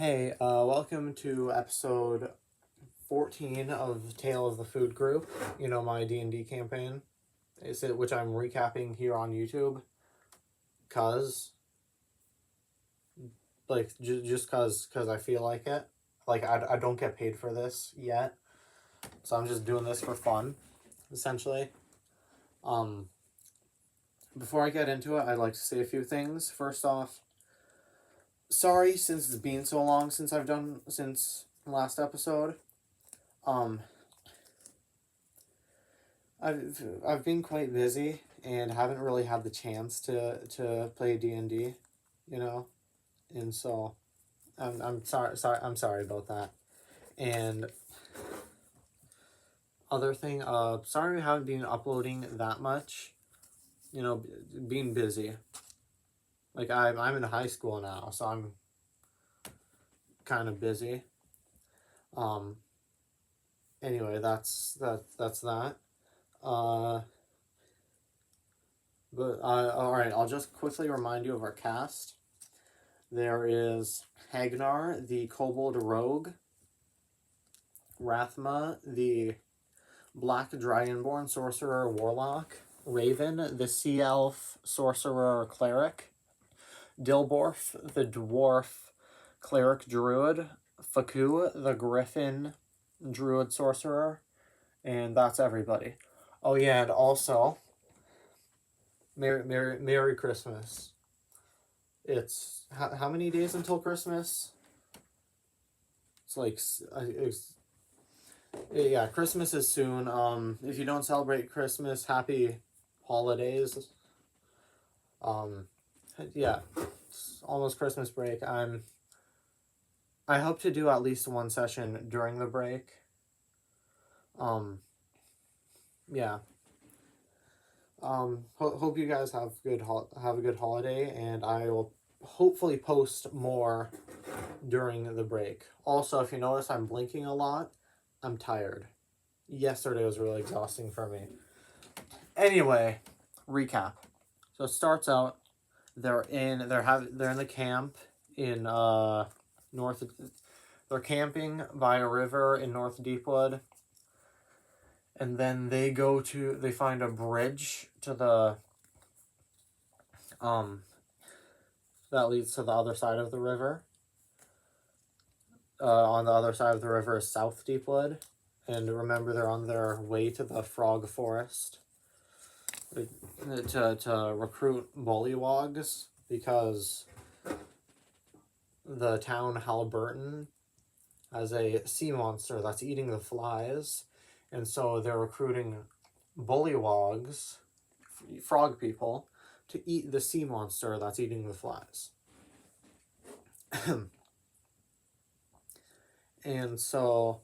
Hey, welcome to episode 14 of Tale of the Food Group. You know, my D&D campaign, which I'm recapping here on YouTube. Just cause I feel like it. Like, I don't get paid for this yet. So I'm just doing this for fun, essentially. Before I get into it, I'd like to say a few things. First off, sorry since it's been so long since last episode. I've been quite busy and haven't really had the chance to play D&D, you know, and so I'm sorry about that. And other thing, sorry we haven't been uploading that much, you know, being busy. Like I'm in high school now, so I'm kind of busy. Anyway, that's that. All right, I'll just quickly remind you of our cast. There is Hagnar, the Kobold Rogue, Rathma, the Black Dragonborn Sorcerer Warlock, Raven, the Sea Elf Sorcerer Cleric, Dilborf, the Dwarf Cleric Druid, Faku, the Griffin Druid Sorcerer, and that's everybody. Oh yeah, and also, Merry Christmas. It's how many days until Christmas? It's like yeah, Christmas is soon. If you don't celebrate Christmas, happy holidays. Yeah, it's almost Christmas break. I hope to do at least one session during the break. Yeah. Hope you guys have a good holiday, and I will hopefully post more during the break. Also, if you notice I'm blinking a lot, I'm tired. Yesterday was really exhausting for me. Anyway, recap. So it starts out, they're in the camp in north. They're camping by a river in North Deepwood. And then they find a bridge to the that leads to the other side of the river. On the other side of the river is South Deepwood. And remember, they're on their way to the Frog Forest to recruit Bullywugs, because the town Halberton has a sea monster that's eating the flies, and so they're recruiting Bullywugs, frog people, to eat the sea monster that's eating the flies. And so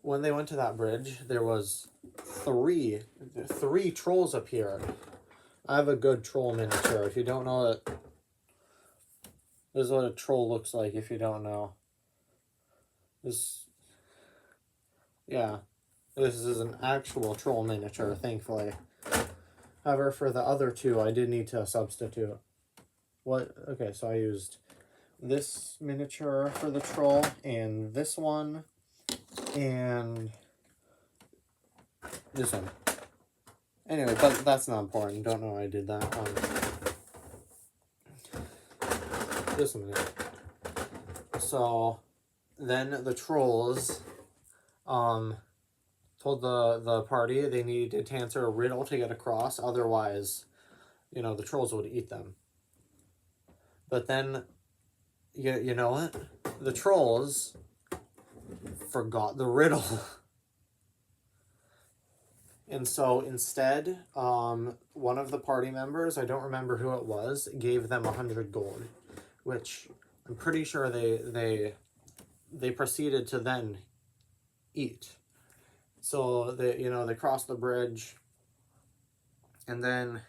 when they went to that bridge, there was three trolls appeared. I have a good troll miniature. If you don't know it, this is what a troll looks like. If you don't know, this is an actual troll miniature, thankfully. However, for the other two, I did need to substitute. Okay, so I used this miniature for the troll, and this one, and this one. Anyway, but that's not important. Don't know why I did that. Just a minute. So then the trolls told the party they needed to answer a riddle to get across, otherwise, you know, the trolls would eat them. But then, you know what? The trolls forgot the riddle. And so instead, one of the party members, I don't remember who it was, gave them 100 gold, which I'm pretty sure they proceeded to then eat. So they crossed the bridge and then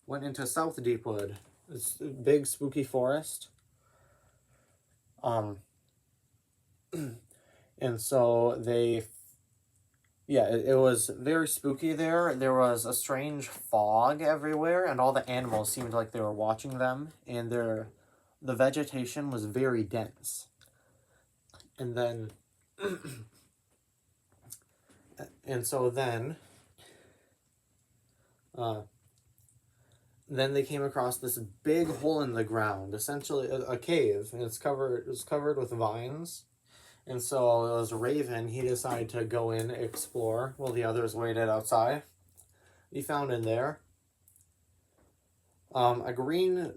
went into South Deepwood, this big spooky forest. And so it was very spooky there. There was a strange fog everywhere, and all the animals seemed like they were watching them, and the vegetation was very dense. And then, and so then they came across this big hole in the ground, essentially a cave, and it was covered with vines. And so it was Raven. He decided to go in, explore, while the others waited outside. He found in there a green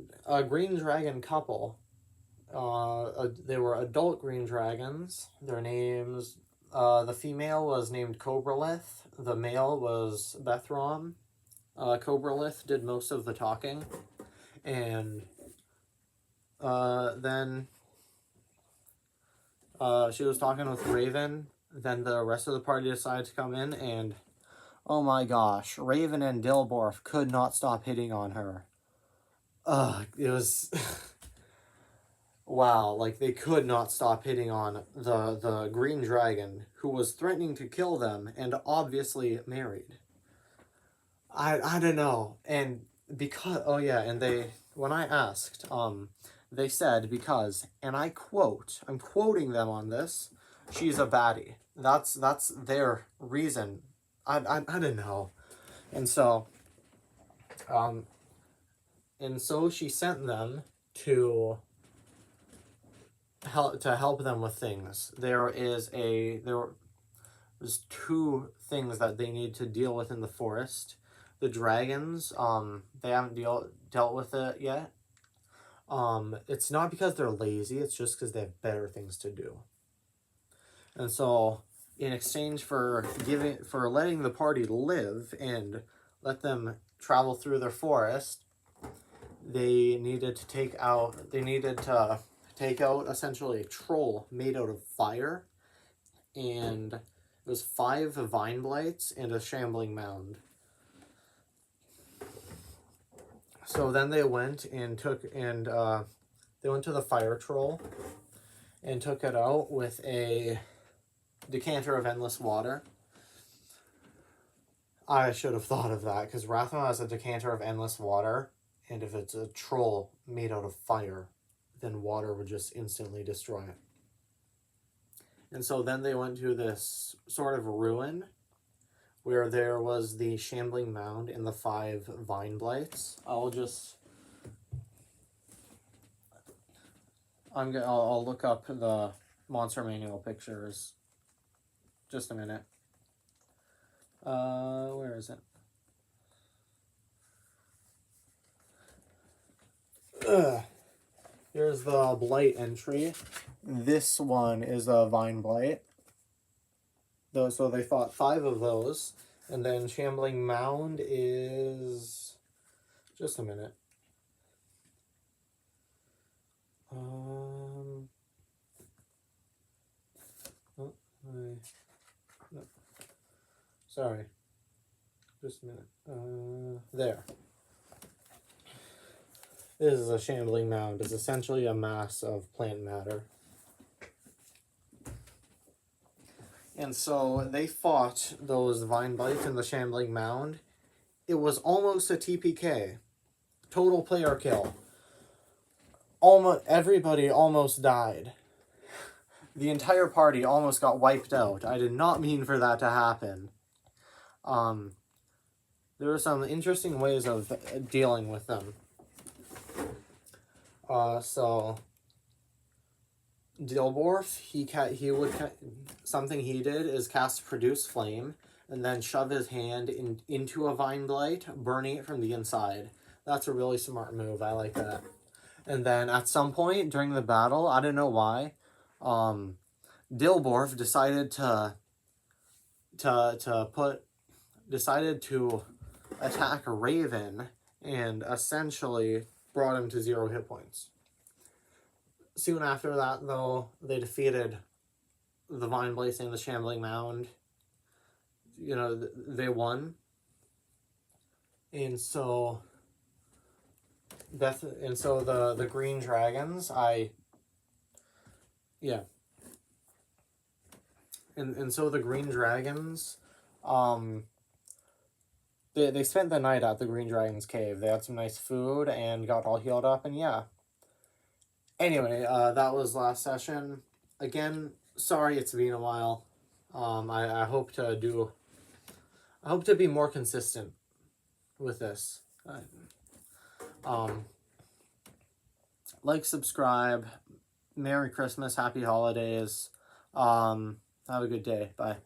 dragon couple. They were adult green dragons. Their names, the female was named Cobralith. The male was Bethrom. Cobralith did most of the talking. And then she was talking with Raven. Then the rest of the party decided to come in, and oh my gosh, Raven and Dilborf could not stop hitting on her. It was wow, like they could not stop hitting on the green dragon who was threatening to kill them and obviously married. I don't know. And because and they, when I asked, they said because, and I quote, I'm quoting them on this, she's a baddie. That's their reason. I don't know. And so she sent them to help them with things. There's two things that they need to deal with in the forest. The dragons, they haven't dealt with it yet. It's not because they're lazy, it's just because they have better things to do. And so, in exchange for letting the party live and let them travel through their forest, they needed to take out essentially a troll made out of fire, and it was 5 vine blights and a shambling mound. So then they went and they went to the fire troll and took it out with a decanter of endless water. I should have thought of that, because Rathma has a decanter of endless water, and if it's a troll made out of fire, then water would just instantly destroy it. And so then they went to this sort of ruin where there was the shambling mound and the 5 vine blights. I'll look up the monster manual pictures. Just a minute. Where is it? Here's the blight entry. This one is a vine blight. So they fought 5 of those. And then Shambling Mound is... Just a minute. No. Sorry. Just a minute. There. This is a Shambling Mound. It's essentially a mass of plant matter. And so they fought those vine blights in the Shambling Mound. It was almost a TPK. Total player kill. Everybody almost died. The entire party almost got wiped out. I did not mean for that to happen. There were some interesting ways of dealing with them. So Dilborf, something he did is cast Produce Flame and then shove his hand into a vine blight, burning it from the inside. That's a really smart move. I like that. And then at some point during the battle, I don't know why, Dilborf decided to attack Raven and essentially brought him to 0 hit points. Soon after that, though, they defeated the Vine Blights and the Shambling Mound. You know, they won. And so the Green Dragons, And so the Green Dragons, they spent the night at the Green Dragon's cave. They had some nice food and got all healed up, and yeah. Anyway, that was last session. Again, sorry it's been a while. I hope to do. I hope to be more consistent with this. Um, like, subscribe. Merry Christmas, Happy Holidays. Have a good day. Bye.